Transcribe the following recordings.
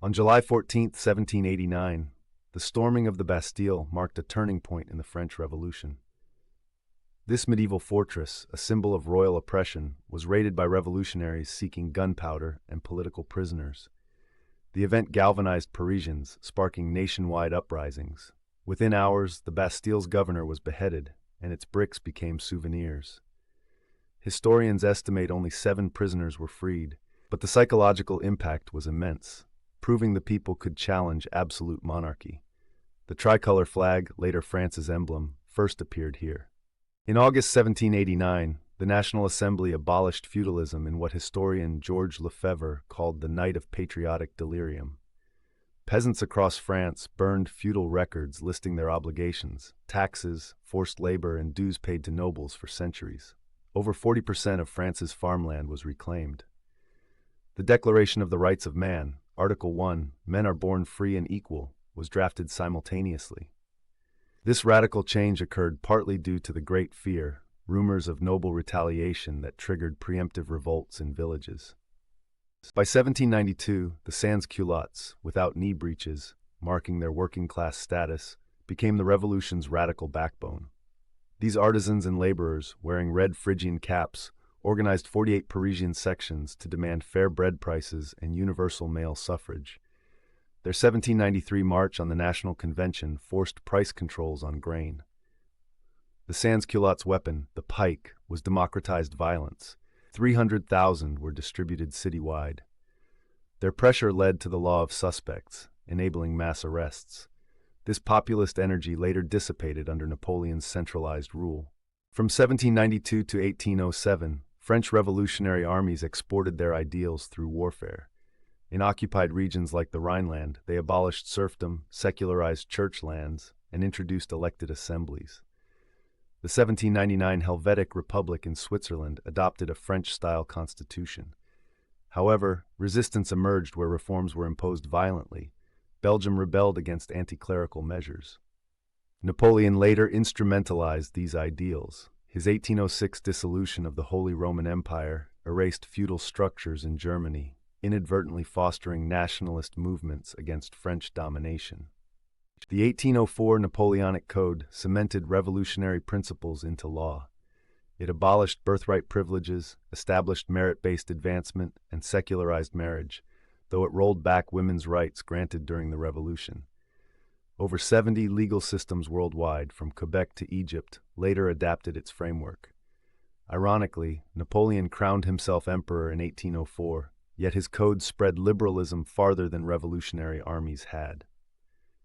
On July 14, 1789, the storming of the Bastille marked a turning point in the French Revolution. This medieval fortress, a symbol of royal oppression, was raided by revolutionaries seeking gunpowder and political prisoners. The event galvanized Parisians, sparking nationwide uprisings. Within hours, the Bastille's governor was beheaded, and its bricks became souvenirs. Historians estimate only 7 prisoners were freed, but the psychological impact was immense, proving the people could challenge absolute monarchy. The tricolor flag, later France's emblem, first appeared here. In August 1789, the National Assembly abolished feudalism in what historian Georges Lefebvre called the Night of Patriotic Delirium. Peasants across France burned feudal records listing their obligations, taxes, forced labor, and dues paid to nobles for centuries. Over 40% of France's farmland was reclaimed. The Declaration of the Rights of Man, Article 1, Men are born free and equal, was drafted simultaneously. This radical change occurred partly due to the Great Fear, rumors of noble retaliation that triggered preemptive revolts in villages. By 1792, the Sans-culottes, without knee breeches, marking their working-class status, became the revolution's radical backbone. These artisans and laborers, wearing red Phrygian caps, organized 48 Parisian sections to demand fair bread prices and universal male suffrage. Their 1793 march on the National Convention forced price controls on grain. The sans-culottes' weapon, the pike, was democratized violence. 300,000 were distributed citywide. Their pressure led to the law of suspects, enabling mass arrests. This populist energy later dissipated under Napoleon's centralized rule. From 1792 to 1807, French revolutionary armies exported their ideals through warfare. In occupied regions like the Rhineland, they abolished serfdom, secularized church lands, and introduced elected assemblies. The 1799 Helvetic Republic in Switzerland adopted a French-style constitution. However, resistance emerged where reforms were imposed violently. Belgium rebelled against anti-clerical measures. Napoleon later instrumentalized these ideals. His 1806 dissolution of the Holy Roman Empire erased feudal structures in Germany, inadvertently fostering nationalist movements against French domination. The 1804 Napoleonic Code cemented revolutionary principles into law. It abolished birthright privileges, established merit-based advancement, and secularized marriage, though it rolled back women's rights granted during the Revolution. Over 70 legal systems worldwide, from Quebec to Egypt, later adapted its framework. Ironically, Napoleon crowned himself emperor in 1804, yet his code spread liberalism farther than revolutionary armies had.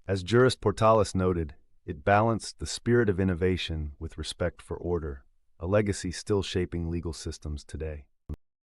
As jurist Portalis noted, it balanced the spirit of innovation with respect for order, a legacy still shaping legal systems today.